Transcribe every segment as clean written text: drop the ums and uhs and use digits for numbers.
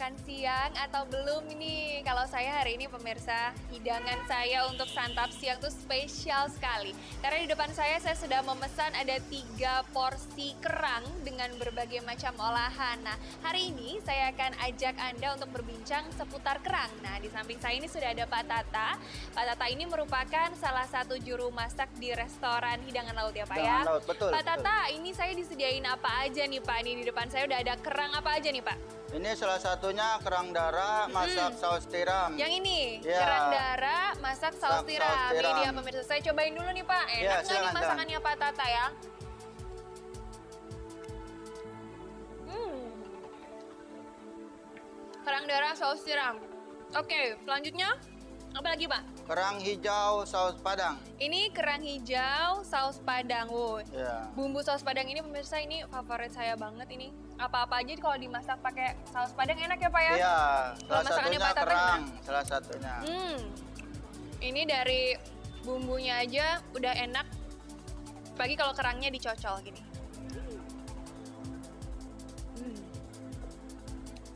makan siang atau belum nih? Kalau saya hari ini pemirsa, hidangan saya untuk santap siang tuh spesial sekali. Karena di depan saya sudah memesan ada 3 porsi kerang dengan berbagai macam olahan. Nah, hari ini saya akan ajak Anda untuk berbincang seputar kerang. Nah, di samping saya ini sudah ada Pak Tata. Pak Tata ini merupakan salah satu juru masak di restoran hidangan laut ya Pak ya? Laut, betul. Pak Tata, ini saya disediain apa aja nih Pak? Ini di depan saya udah ada kerang apa aja nih Pak? Ini salah satunya kerang darah masak saus tiram. Yang ini, Ya. kerang darah masak saus tiram. Ini dia pemirsa, saya cobain dulu nih Pak. Enak Ya, nggak nih silakan, masakannya Pak Tata ya? Kerang darah saus tiram. Oke, selanjutnya apa lagi Pak? Kerang hijau saus padang. Ini kerang hijau saus padang. Wow. Ya. Bumbu saus padang ini pemirsa ini favorit saya banget ini. Apa-apa aja kalau dimasak pakai saus padang enak ya Pak ya? Iya, Kalau salah masakannya satunya Pak Tata kerang, gimana? salah satunya. Ini dari bumbunya aja udah enak. Apalagi kalau kerangnya dicocol gini.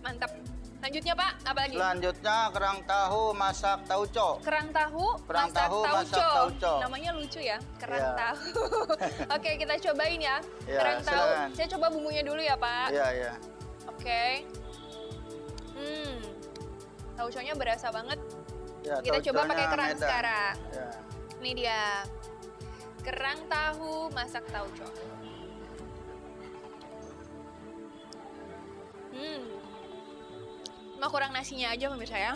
Mantap. Lanjutnya Pak, apa lagi? Selanjutnya kerang tahu masak tauco. Kerang tahu, Kerang masak tahu, tauco. masak tauco. Namanya lucu ya, kerang Iya. tahu. Oke, kita cobain ya. Iya, Kerang tahu. silakan. Saya coba bumbunya dulu ya Pak. Iya, iya. Oke. Tauconya berasa banget. Ya, Kita coba tauconya pakai kerang Medan. sekarang. Ya. Ini dia. Kerang tahu masak tauco. Cuma kurang nasinya aja pemirsa ya.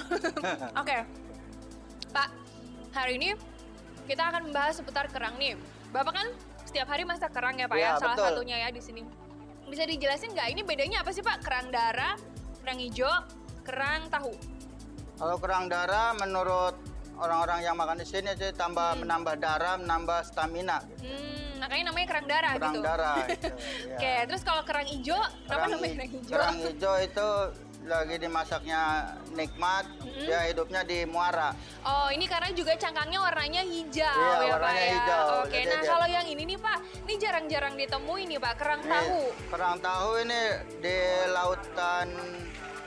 Oke. Pak, hari ini kita akan membahas seputar kerang nih. Bapak kan setiap hari masak kerang ya Pak ya, Ya, salah betul. satunya ya di sini. Bisa dijelasin nggak ini bedanya apa sih Pak? Kerang darah, kerang hijau, kerang tahu. Kalau kerang darah menurut orang-orang yang makan di sini sih menambah darah, menambah stamina. Makanya namanya kerang darah Kerang gitu. darah itu. Ya. Oke, terus kalau kerang hijau, apa namanya kerang hijau? Kerang hijau itu lagi dimasaknya nikmat, dia hidupnya di muara. Oh, ini karena juga cangkangnya warnanya hijau Iya, ya Pak warnanya ya. hijau. Oke, Jadi nah dia- kalau yang ini nih Pak, ini jarang-jarang ditemui nih Pak, kerang tahu. Kerang tahu ini di lautan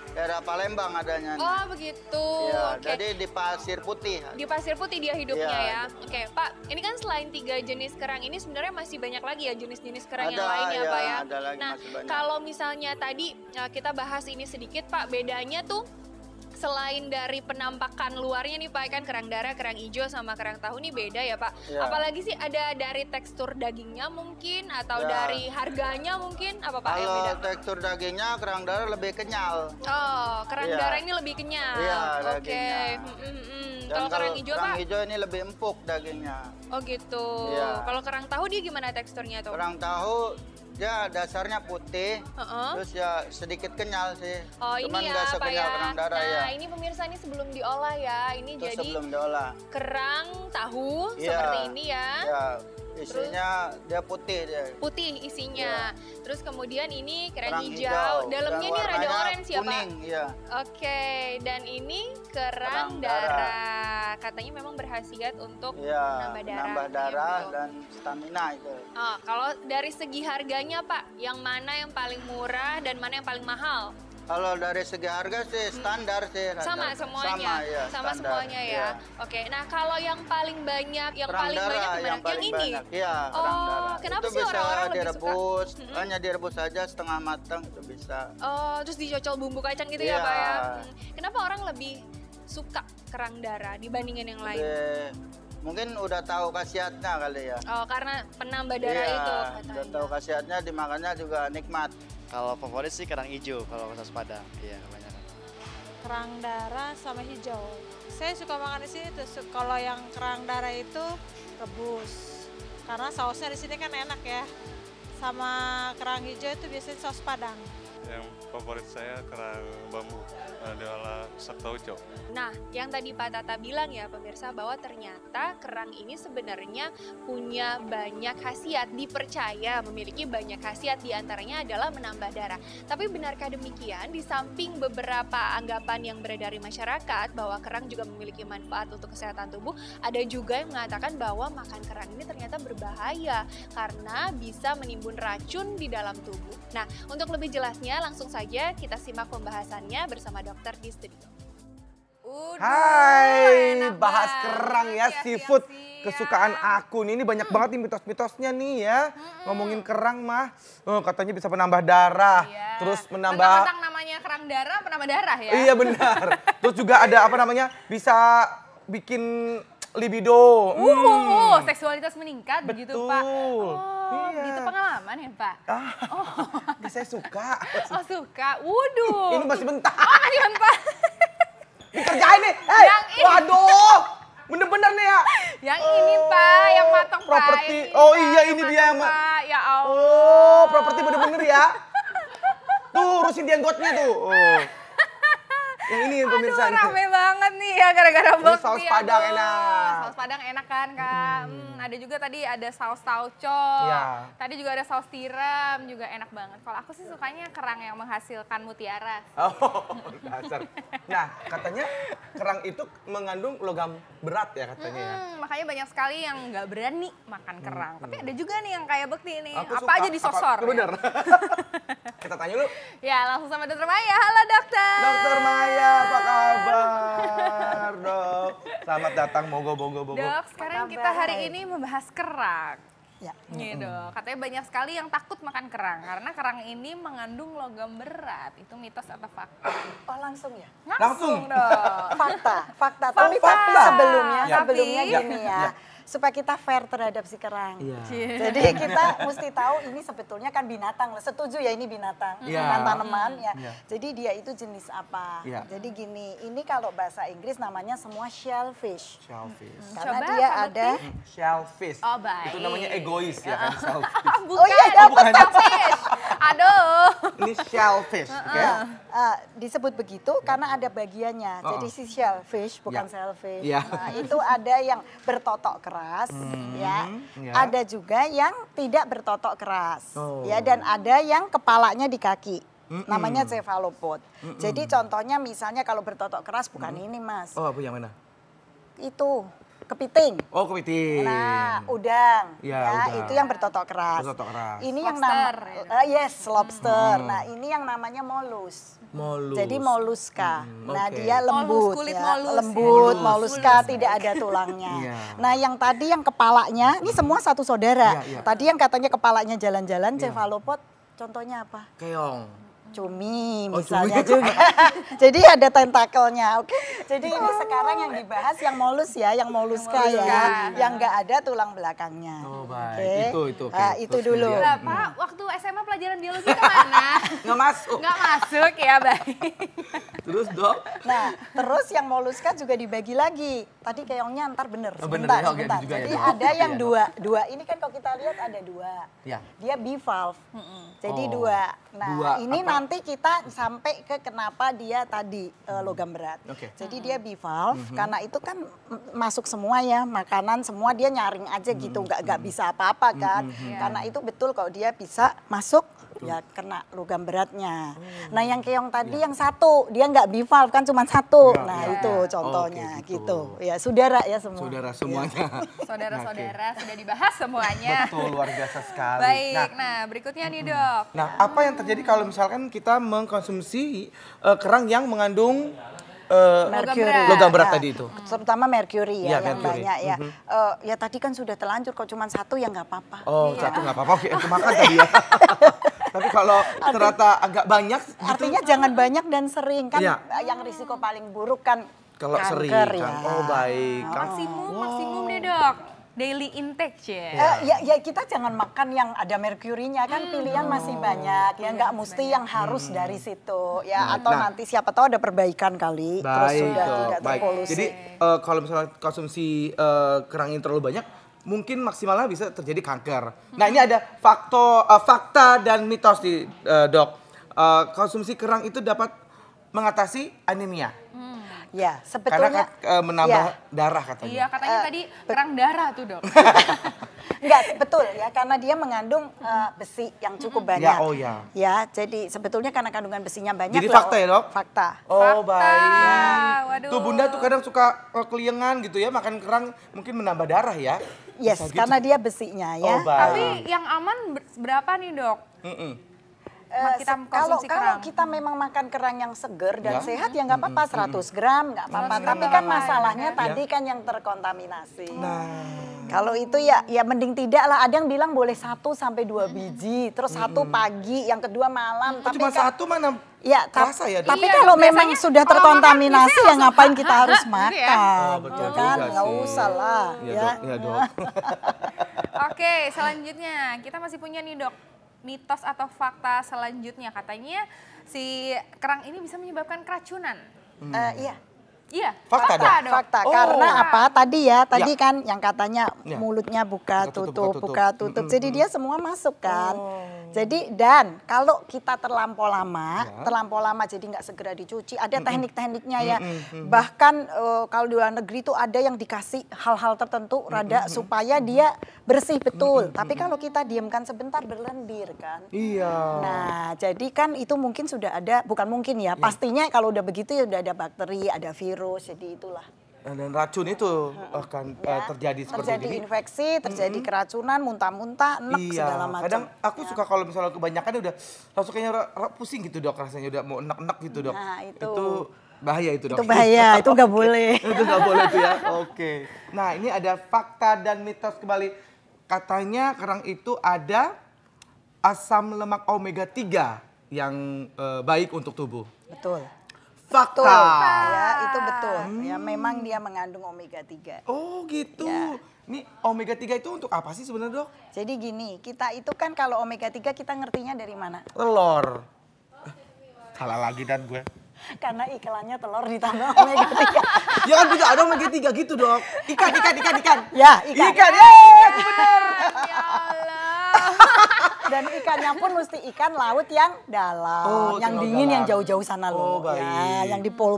daerah Palembang adanya. Oh, begitu. Iya, Oke. jadi di pasir putih. Di pasir putih dia hidupnya Iya. ya. Oke, Pak, ini kan selain 3 jenis kerang ini sebenarnya masih banyak lagi ya jenis-jenis kerang yang Ada, lainnya ya, Pak ya. ada lagi, Nah, masih banyak. kalau misalnya tadi kita bahas ini sedikit Pak, bedanya tuh selain dari penampakan luarnya nih Pak, kan kerang darah, kerang hijau sama kerang tahu nih beda ya Pak. Ya. Apalagi sih ada dari tekstur dagingnya mungkin atau Ya. dari harganya mungkin apa Pak yang beda? Kalau tekstur dagingnya kerang darah lebih kenyal. Oh, kerang Iya. darah ini lebih kenyal. Iya, Oke. dagingnya. Dan Dan kalau kerang hijau kerang Pak? hijau ini lebih empuk dagingnya. Oh gitu. Iya. Kalau kerang tahu dia gimana teksturnya tuh? Kerang tahu dia dasarnya putih, Heeh. terus ya sedikit kenyal sih. Oh Cuman ini ya nggak Pak sekenyal ya. kerang darah Nah ya. ini pemirsa ini sebelum diolah ya. Ini Itu jadi sebelum diolah. kerang tahu Iya. seperti ini ya. Ya, isinya dia putih dia. Putih isinya. Terus kemudian ini kerang, Kerang hijau. Dalamnya Dan ini rada warnanya orange ya Pak. kuning, iya. Oke, dan ini kerang Kerang darah. Katanya memang berkhasiat untuk Iya, menambah darah. nambah katanya darah begitu. dan stamina itu. Oh, kalau dari segi harganya Pak, yang mana yang paling murah dan mana yang paling mahal? Kalau dari segi harga sih standar sih. Sama rata. semuanya. Sama, ya, Sama standar, semuanya ya. iya. Oke. Nah, kalau yang paling banyak, yang Kerang paling darah banyak gimana? yang paling ini. banyak. Iya, Oh, kerang darah. kenapa itu sih bisa orang-orang lebih suka? direbus, hanya direbus saja setengah matang itu bisa. Oh, terus dicocol bumbu kacang gitu ya, Iya. Pak ya. Kenapa orang lebih suka kerang darah dibandingin yang lain? Mungkin udah tahu khasiatnya kali ya. Oh, karena penambah darah Iya, itu udah katanya. tahu khasiatnya, dimakannya juga nikmat. Kalau favorit sih kerang hijau kalau saus padang. Iya, kebanyakan. Kerang darah sama hijau. Saya suka makan di sini terus kalau yang kerang darah itu rebus. Karena sausnya di sini kan enak ya. Sama kerang hijau itu biasanya saus padang. Yang favorit saya kerang bambu, diolah rusak tauco. Nah, yang tadi Pak Tata bilang ya pemirsa bahwa ternyata kerang ini sebenarnya punya banyak khasiat, dipercaya memiliki banyak khasiat, diantaranya adalah menambah darah. Tapi benarkah demikian? Di samping beberapa anggapan yang beredar di masyarakat bahwa kerang juga memiliki manfaat untuk kesehatan tubuh, ada juga yang mengatakan bahwa makan kerang ini ternyata berbahaya karena bisa menimbun racun di dalam tubuh. Nah, untuk lebih jelasnya langsung saja kita simak pembahasannya bersama dokter di studio. Hai, enak bahas banget kerang ya, seafood siang-siang. kesukaan aku nih. Ini banyak banget nih mitos-mitosnya nih ya. Ngomongin kerang mah, katanya bisa menambah darah, Iya. terus menambah. Mentang-mentang namanya kerang darah, penambah darah ya. Iya benar. Terus juga ada apa namanya, bisa bikin libido. Seksualitas meningkat begitu Betul. Pak. Oh, Iya. gitu pengalaman ya Pak? Saya suka. Oh suka, wuduh. Ini masih bentar. Masih mentah. Dikerjain nih. Yang ini. Waduh. Bener-bener nih ya. Yang ini Pak, yang matang Pak. Properti. Yang Oh Pak, iya, yang ini matang, dia yang Pak. Ya Allah. Oh, properti bener-bener ya. Tuh, urusin jenggotnya tuh. Oh. Yang ini pemirsa. Aduh, rame banget nih ya gara-gara Ini bakti. saus Padang aduh. enak. Saus Padang enak kan Kak. Ada juga tadi ada saus tauco. Iya. Tadi juga ada saus tiram, juga enak banget. Kalau aku sih sukanya kerang yang menghasilkan mutiara. Oh, dasar. Nah, katanya kerang itu mengandung logam berat ya katanya ya. Makanya banyak sekali yang nggak berani makan kerang. Tapi ada juga nih yang kayak bekti nih. Aku Apa suka. aja disosor. Apa- Bener. Kita tanya lu. Ya langsung sama Dokter Maya. Halo dokter. Dokter Maya, apa kabar, Dok? Selamat datang, mogo. Dok, sekarang kita hari ini membahas kerang. Ya. Nih dok, katanya banyak sekali yang takut makan kerang karena kerang ini mengandung logam berat. Itu mitos atau fakta? Oh langsung ya? Langsung. dong. Fakta. Fakta. Tapi sebelumnya Ya. gini ya. Supaya kita fair terhadap si kerang. Iya. Jadi kita mesti tahu ini sebetulnya kan binatang. Setuju ya ini binatang, Iya. bukan tanaman ya. Iya. Jadi dia itu jenis apa? Iya. Jadi gini, ini kalau bahasa Inggris namanya semua shellfish. Shellfish. Karena Coba, dia Pak ada Shellfish. Oh, baik. Itu namanya egois ya kan, shellfish. Bukan, Oh, iya, bukan selfish. Aduh. Ini shellfish, oke? disebut begitu karena ada bagiannya. Jadi si shellfish bukan Ya. shellfish. Ya. Nah, itu ada yang bertotok keras, ya. ya. Ada juga yang tidak bertotok keras, Oh. ya. Dan ada yang kepalanya di kaki. Namanya cephalopod. Jadi contohnya misalnya kalau bertotok keras bukan ini, Mas. Oh, apa yang mana? Itu kepiting. Oh, kepiting. Nah, udang, Ya, ya, udang. itu yang bertotok keras. Bertotok keras. Ini yang Lobster, nama, yes, lobster. Nah, ini yang namanya molus. Molus. Jadi moluska. Nah, oke. dia lembut, kulit ya. molus ya. Lembut, Molus. moluska, tidak ada tulangnya. Iya. Nah, yang tadi yang kepalanya, ini semua satu saudara. Iya, iya. Tadi yang katanya kepalanya jalan-jalan, cephalopod, contohnya apa? Keong. Cumi Oh, misalnya cumi. juga. Jadi ada tentakelnya, oke. Jadi ini sekarang yang dibahas yang molus ya, yang moluska ya, yang nggak ada tulang belakangnya. Oh, baik. Oke. Itu, oke. Nah, itu Terus dulu. kemudian? Lah, Pak, waktu SMA pelajaran biologi kemana? Nggak masuk. Nggak masuk ya, baik. Terus, Dok? Nah, terus yang moluska juga dibagi lagi. Tadi keongnya ntar bener, Oh, bener sebentar, ya, oke, sebentar. itu juga ya, Jadi dua. ada yang Iya, dua. Dua ini kan kalau kita lihat ada dua. Ya. Dia bivalve. Jadi Oh, dua. Nah, dua. ini Apa? nanti kita sampai ke kenapa dia tadi logam berat. Oke. Jadi dia bivalve karena itu kan masuk semua ya, makanan semua dia nyaring aja gitu, nggak bisa apa-apa kan. Karena itu betul kalau dia bisa masuk ya kena logam beratnya. Nah, yang keong tadi yang satu, dia nggak bivalve kan cuma satu. Ya, Nah, ya. itu contohnya Oke, gitu. gitu. Ya, saudara ya semua. Saudara semuanya. Saudara-saudara sudah dibahas semuanya. Betul, luar biasa sekali. Baik, nah berikutnya nih dok. Nah, apa yang terjadi kalau misalkan kita mengkonsumsi kerang yang mengandung Merkuri. logam berat Ya, tadi itu? terutama merkuri Iya, ya, yang merkuri. banyak ya. Ya tadi kan sudah terlanjur, kok cuma satu ya nggak apa-apa. Oh, satu nggak apa-apa, oke, aku makan tadi ya. Tapi kalau ternyata agak banyak gitu, Artinya jangan banyak dan sering kan. Iya. Yang risiko paling buruk kan kalau kanker sering ya. kan. Oh, baik. Maksimum deh dok. Daily intake Ya kita jangan makan yang ada merkurinya kan, pilihan masih banyak ya, nggak mesti yang harus dari situ ya, atau Nah. nanti siapa tahu ada perbaikan kali terus Baik, sudah Dok, tidak baik. terpolusi. Jadi kalau misalnya konsumsi kerang ini terlalu banyak, mungkin maksimalnya bisa terjadi kanker. Nah, ini ada fakta dan mitos di Dok. Konsumsi kerang itu dapat mengatasi anemia. Ya, Karena sebetulnya menambah ya. darah katanya. Iya, katanya tadi kerang darah tuh, Dok. Enggak, betul ya, karena dia mengandung besi yang cukup banyak. Ya, oh ya. Ya, jadi sebetulnya karena kandungan besinya banyak. Jadi fakta ya, Dok? Fakta. Oh, Fakta. baik. Waduh. Tuh Bunda tuh kadang suka keliengan gitu ya, makan kerang mungkin menambah darah ya. Yes, Bisa gitu. karena dia besinya ya. Oh, baik. Tapi yang aman berapa nih, Dok? Mm-mm. Kita Kalau konsumsi kerang. kita memang makan kerang yang seger dan Ya. sehat ya nggak apa-apa 100 gram nggak apa-apa. Tapi kan masalahnya tadi kan yang terkontaminasi. Nah, Kalau itu ya mending tidak lah. Ada yang bilang boleh 1 sampai 2 biji, terus 1 pagi, yang kedua malam. oh, cuma kan- satu mana Ya, terasa ya, Dok? tapi Iya, kalau biasanya memang sudah kalau terkontaminasi makan ya biasanya ngapain kita harus gitu ya? makan, Oh, betul ya kan? juga Nggak sih. usah lah, Iya, ya. Dok. Iya, Dok. Oke, selanjutnya kita masih punya nih, Dok, mitos atau fakta selanjutnya. Katanya si kerang ini bisa menyebabkan keracunan. Iya. Iya, Fakta, Dok? Fakta, Oh. karena apa? Tadi Ya. kan yang katanya Ya. mulutnya buka tutup, buka buka tutup. tutup. Jadi dia semua masuk kan. Oh. Jadi dan kalau kita terlampau Ya. lama jadi nggak segera dicuci. Ada teknik-tekniknya ya. Bahkan kalau di luar negeri itu ada yang dikasih hal-hal tertentu rada supaya dia bersih betul. Tapi kalau kita diamkan sebentar berlendir kan. Iya. Nah, jadi kan itu mungkin sudah ada, bukan mungkin ya, pastinya kalau udah begitu ya udah ada bakteri, ada virus, jadi itulah. Dan racun itu akan terjadi seperti Terjadi ini. infeksi, terjadi keracunan, muntah-muntah, enek Iya, segala macam. kadang aku suka kalau misalnya kebanyakan udah langsung kayaknya pusing gitu, Dok, rasanya udah mau enek-enek gitu, Dok. Nah, itu. bahaya itu, Dok. Itu bahaya, itu nggak boleh. Itu nggak boleh tuh ya. Oke. Nah, ini ada fakta dan mitos kembali. Katanya kerang itu ada asam lemak omega 3 yang baik untuk tubuh. Betul. Fakta. Ya, itu betul. Ya, memang dia mengandung omega 3. Oh, gitu. Ya. Ini omega 3 itu untuk apa sih sebenarnya, Dok? Jadi gini, kita itu kan kalau omega 3 kita ngertinya dari mana? Telur. Salah lagi dan gue. Karena iklannya telur ditambah omega 3. Ya kan tidak ada omega 3 gitu, Dok. Ikan. Ya, ikan. Ikan. Aku benar. Ya Allah. Dan ikannya pun mesti ikan laut yang dalam, Oh, yang laut dingin, dalam. yang jauh-jauh sana Oh, loh. baik. Ya, yang di pol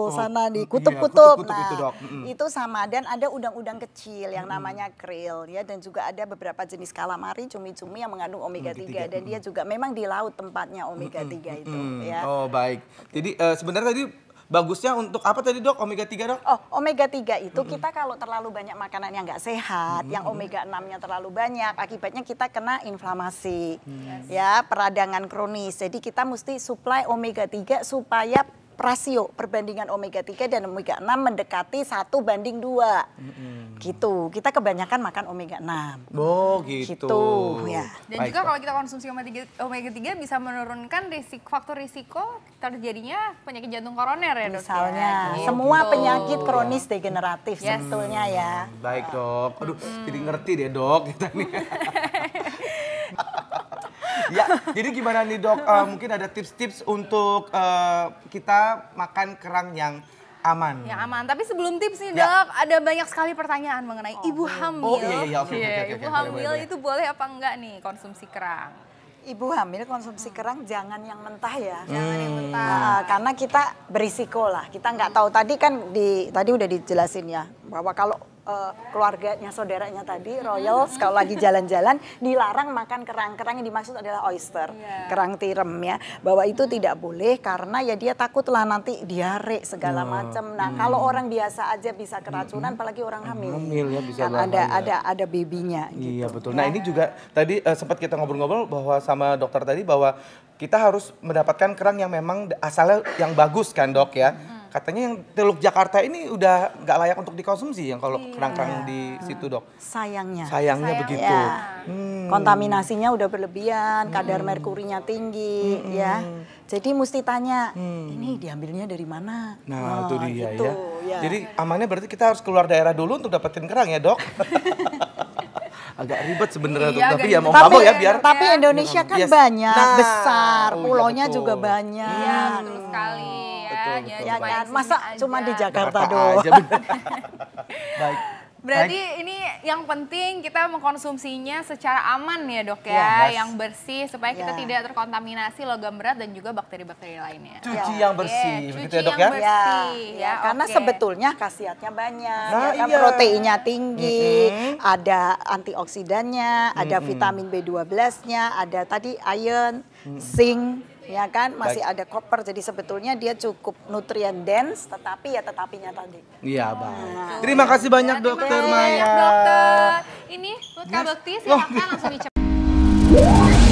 sana, di iya, kutub-kutub. kutub-kutub itu, Dok. Itu sama. Dan ada udang-udang kecil yang namanya krill ya. Dan juga ada beberapa jenis kalamari, cumi-cumi yang mengandung omega 3. Dan dia juga memang di laut tempatnya omega 3 itu. Ya. Oh, baik. Jadi sebenarnya tadi bagusnya untuk apa tadi, Dok? Omega 3, Dok? Oh, omega 3 itu kita kalau terlalu banyak makanan yang nggak sehat, yang omega 6-nya terlalu banyak, akibatnya kita kena inflamasi, ya, peradangan kronis. Jadi kita mesti supply omega 3 supaya rasio perbandingan omega 3 dan omega 6 mendekati 1:2. Gitu. Kita kebanyakan makan omega 6. Oh, gitu. Gitu, ya. Dan Baik, juga Dok. kalau kita konsumsi omega 3 bisa menurunkan faktor risiko terjadinya penyakit jantung koroner ya, Dok. Misalnya, Gitu. semua penyakit kronis degeneratif Yes. sebetulnya ya. Baik, Dok. Aduh, jadi ngerti deh, Dok, kita nih. Ya, jadi gimana nih, Dok? Mungkin ada tips-tips untuk kita makan kerang yang aman. Yang aman. Tapi sebelum tips nih, Ya. Dok, ada banyak sekali pertanyaan mengenai ibu hamil. Oh, iya, oke, Ibu boleh, hamil boleh. itu boleh apa enggak nih konsumsi kerang? Ibu hamil konsumsi kerang jangan yang mentah ya. Jangan yang mentah. Nah, karena kita berisiko lah. Kita nggak tahu tadi kan tadi udah dijelasin ya bahwa kalau keluarganya saudaranya tadi Royals kalau lagi jalan-jalan dilarang makan kerang-kerang yang dimaksud adalah oyster, kerang tirem ya. Bahwa itu tidak boleh karena ya dia takutlah nanti diare segala macam. Nah, kalau orang biasa aja bisa keracunan apalagi orang hamil. Hamil ya, bisa kan bahaya. ada babynya Iya, gitu. betul. Nah, ini juga tadi sempat kita ngobrol-ngobrol bahwa sama dokter tadi bahwa kita harus mendapatkan kerang yang memang asalnya yang bagus kan, Dok ya. Katanya yang Teluk Jakarta ini udah nggak layak untuk dikonsumsi yang kalau kerang-kerang di situ, Dok. Sayangnya. Sayangnya begitu. Ya. Kontaminasinya udah berlebihan, kadar merkurinya tinggi, ya. Jadi mesti tanya, ini diambilnya dari mana? Nah, itu dia gitu, ya. Jadi amannya berarti kita harus keluar daerah dulu untuk dapetin kerang ya, Dok. Agak ribet sebenarnya, Iya, Dok. agak Tapi ya mau ribet. nggak mau ya biar. Tapi Indonesia kan Yes. banyak, Nah, besar, oh iya, pulaunya betul. juga banyak. Iya, betul sekali ya. Betul, Ya, betul. Ya cuma kan, di masa sini cuma aja. di Jakarta Jakarta doang. aja, bener. Baik. Berarti ini yang penting kita mengkonsumsinya secara aman ya dok ya, Yes. yang bersih supaya kita Ya. tidak terkontaminasi logam berat dan juga bakteri-bakteri lainnya. Cuci yang bersih, Oke, begitu ya cuci dok yang ya? bersih. Ya, karena oke. sebetulnya khasiatnya banyak, Nah, ya kan iya. proteinnya tinggi, ada antioksidannya, ada vitamin B12-nya, ada tadi iron, zinc, ya kan, masih ada koper. Jadi sebetulnya dia cukup nutrien dense, tetapi ya tetapinya tadi. Iya, baik. Terima kasih banyak dokter Terima kasih Maya. banyak, dokter. Ini buat Kak Bekti, silakan langsung dicoba.